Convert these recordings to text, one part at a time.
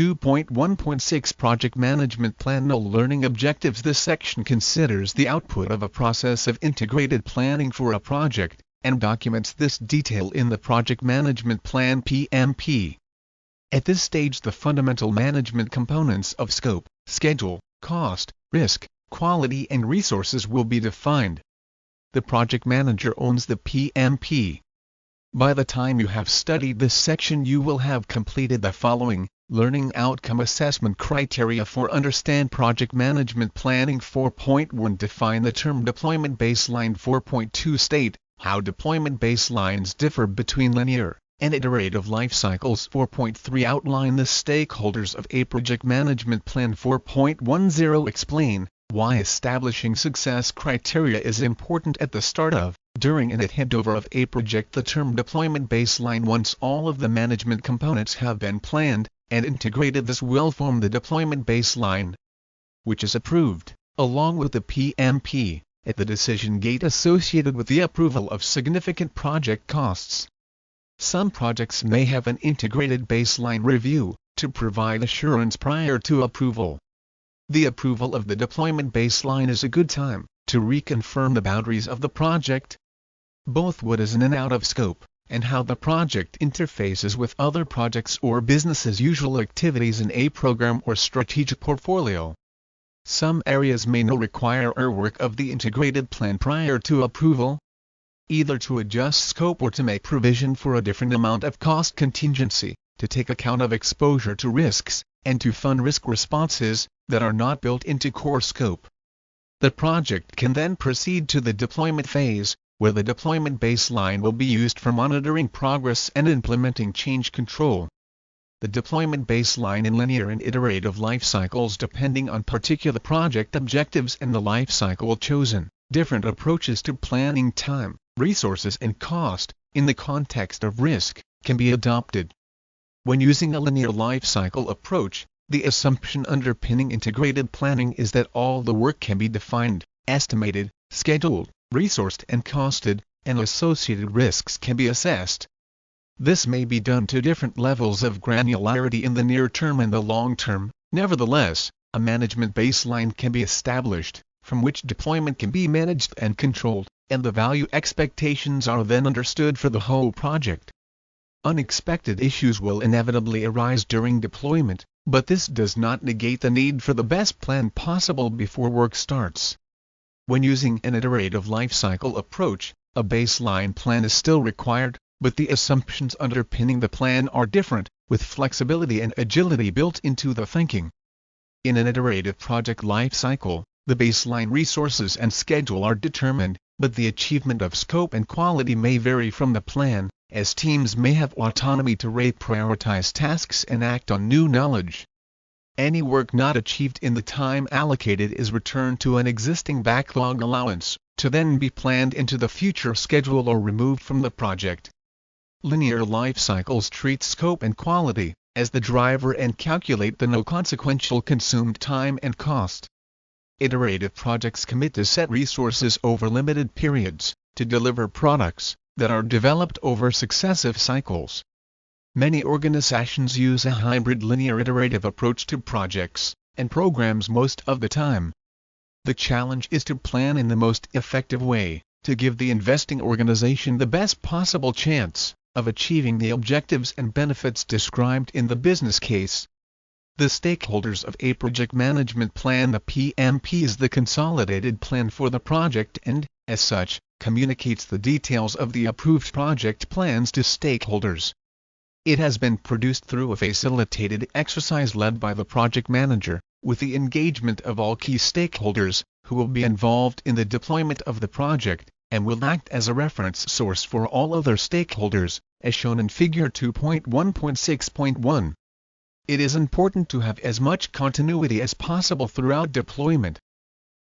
2.1.6 Project Management Plan No Learning Objectives. This section considers the output of a process of integrated planning for a project, and documents this detail in the Project Management Plan (PMP). At this stage, the fundamental management components of scope, schedule, cost, risk, quality and resources will be defined. The project manager owns the PMP. By the time you have studied this section, you will have completed the following: Learning Outcome Assessment Criteria for Understand Project Management Planning. 4.1 Define the term Deployment Baseline. 4.2 State how deployment baselines differ between linear and iterative life cycles. 4.3 Outline the stakeholders of a project management plan. 4.10 Explain why establishing success criteria is important at the start of, during and at handover of a project. The term deployment baseline. Once all of the management components have been planned and integrated, this will form the deployment baseline, which is approved, along with the PMP, at the decision gate associated with the approval of significant project costs. Some projects may have an integrated baseline review to provide assurance prior to approval. The approval of the deployment baseline is a good time to reconfirm the boundaries of the project, both what is in and out of scope, and how the project interfaces with other projects or business as usual activities in a program or strategic portfolio. Some areas may not require a work of the integrated plan prior to approval, either to adjust scope or to make provision for a different amount of cost contingency, to take account of exposure to risks, and to fund risk responses that are not built into core scope. The project can then proceed to the deployment phase, where the deployment baseline will be used for monitoring progress and implementing change control. The deployment baseline in linear and iterative life cycles, depending on particular project objectives and the life cycle chosen, different approaches to planning time, resources and cost, in the context of risk, can be adopted. When using a linear life cycle approach, the assumption underpinning integrated planning is that all the work can be defined, estimated, scheduled, resourced and costed, and associated risks can be assessed. This may be done to different levels of granularity in the near term and the long term. Nevertheless, a management baseline can be established, from which deployment can be managed and controlled, and the value expectations are then understood for the whole project. Unexpected issues will inevitably arise during deployment, but this does not negate the need for the best plan possible before work starts. When using an iterative life cycle approach, a baseline plan is still required, but the assumptions underpinning the plan are different, with flexibility and agility built into the thinking. In an iterative project life cycle, the baseline resources and schedule are determined, but the achievement of scope and quality may vary from the plan, as teams may have autonomy to reprioritize tasks and act on new knowledge. Any work not achieved in the time allocated is returned to an existing backlog allowance, to then be planned into the future schedule or removed from the project. Linear life cycles treat scope and quality as the driver and calculate the non-consequential consumed time and cost. Iterative projects commit to set resources over limited periods, to deliver products that are developed over successive cycles. Many organizations use a hybrid linear iterative approach to projects and programs most of the time. The challenge is to plan in the most effective way, to give the investing organization the best possible chance of achieving the objectives and benefits described in the business case. The stakeholders of a project management plan. The PMP is the consolidated plan for the project and, as such, communicates the details of the approved project plans to stakeholders. It has been produced through a facilitated exercise led by the project manager, with the engagement of all key stakeholders, who will be involved in the deployment of the project, and will act as a reference source for all other stakeholders, as shown in Figure 2.1.6.1. It is important to have as much continuity as possible throughout deployment.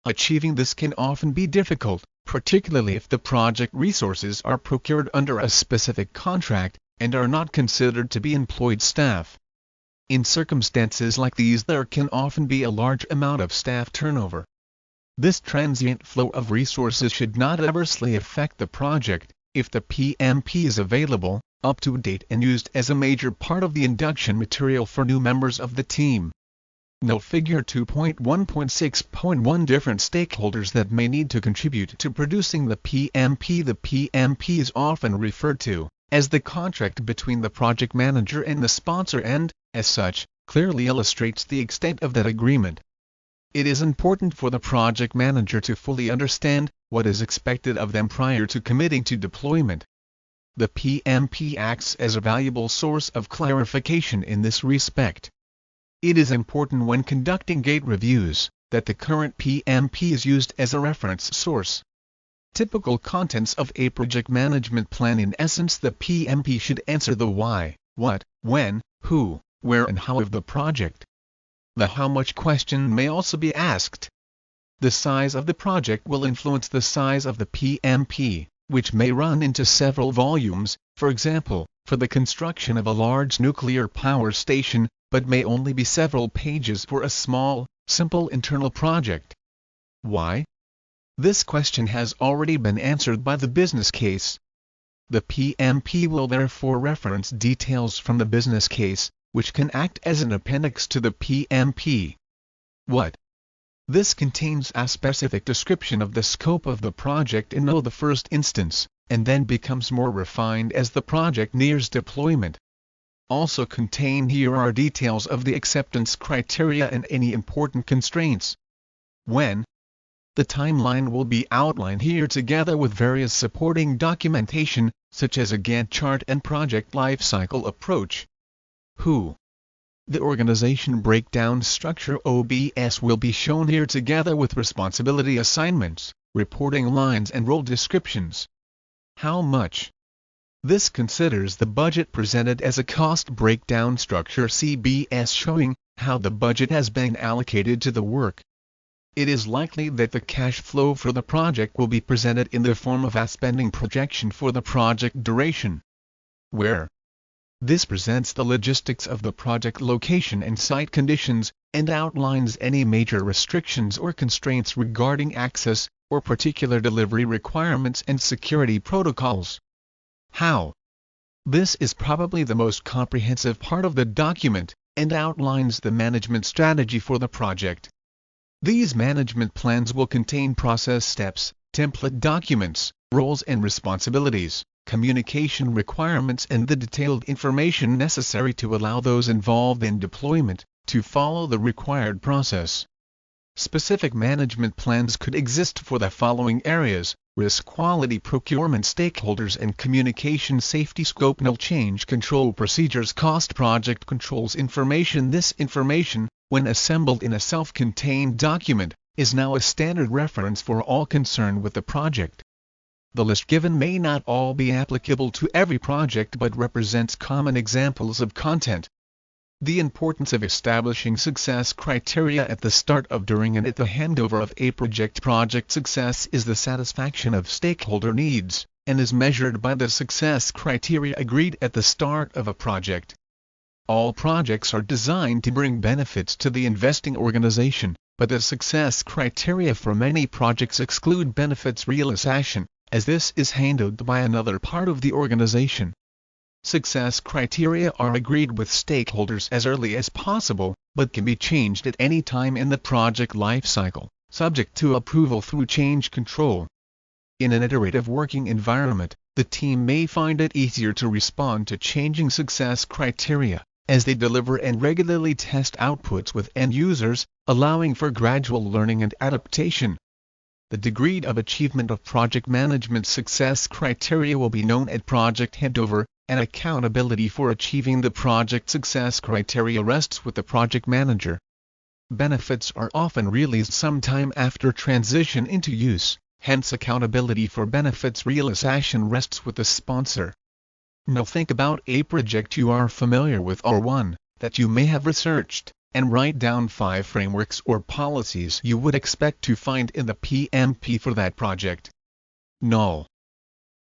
Achieving this can often be difficult, particularly if the project resources are procured under a specific contract, and are not considered to be employed staff. In circumstances like these, there can often be a large amount of staff turnover. This transient flow of resources should not adversely affect the project. If the PMP is available, up to date and used as a major part of the induction material for new members of the team. Note Figure 2.1.6.1 Different stakeholders that may need to contribute to producing the PMP. The PMP is often referred to as the contract between the project manager and the sponsor and, as such, clearly illustrates the extent of that agreement. It is important for the project manager to fully understand what is expected of them prior to committing to deployment. The PMP acts as a valuable source of clarification in this respect. It is important when conducting gate reviews that the current PMP is used as a reference source. Typical contents of a project management plan. In essence, the PMP should answer the why, what, when, who, where and how of the project. The how much question may also be asked. The size of the project will influence the size of the PMP, which may run into several volumes, for example, for the construction of a large nuclear power station, but may only be several pages for a small, simple internal project. Why? This question has already been answered by the business case. The PMP will therefore reference details from the business case, which can act as an appendix to the PMP. What? This contains a specific description of the scope of the project in the first instance, and then becomes more refined as the project nears deployment. Also contained here are details of the acceptance criteria and any important constraints. When? The timeline will be outlined here together with various supporting documentation, such as a Gantt chart and project lifecycle approach. Who? The organization breakdown structure OBS will be shown here together with responsibility assignments, reporting lines and role descriptions. How much? This considers the budget presented as a cost breakdown structure CBS showing how the budget has been allocated to the work. It is likely that the cash flow for the project will be presented in the form of a spending projection for the project duration. Where? This presents the logistics of the project location and site conditions, and outlines any major restrictions or constraints regarding access, or particular delivery requirements and security protocols. How? This is probably the most comprehensive part of the document, and outlines the management strategy for the project. These management plans will contain process steps, template documents, roles and responsibilities, communication requirements and the detailed information necessary to allow those involved in deployment to follow the required process. Specific management plans could exist for the following areas: risk, quality, procurement, stakeholders and communication, safety, scope, null change control procedures, cost, project controls information. This information, when assembled in a self-contained document, is now a standard reference for all concerned with the project. The list given may not all be applicable to every project but represents common examples of content. The importance of establishing success criteria at the start of, during and at the handover of a project. Project success is the satisfaction of stakeholder needs, and is measured by the success criteria agreed at the start of a project. All projects are designed to bring benefits to the investing organization, but the success criteria for many projects exclude benefits realization, as this is handled by another part of the organization. Success criteria are agreed with stakeholders as early as possible, but can be changed at any time in the project lifecycle, subject to approval through change control. In an iterative working environment, the team may find it easier to respond to changing success criteria, as they deliver and regularly test outputs with end users, allowing for gradual learning and adaptation. The degree of achievement of project management success criteria will be known at project handover, and accountability for achieving the project success criteria rests with the project manager. Benefits are often realized sometime after transition into use, hence accountability for benefits realization rests with the sponsor. Now think about a project you are familiar with or one that you may have researched, and write down 5 frameworks or policies you would expect to find in the PMP for that project. Null.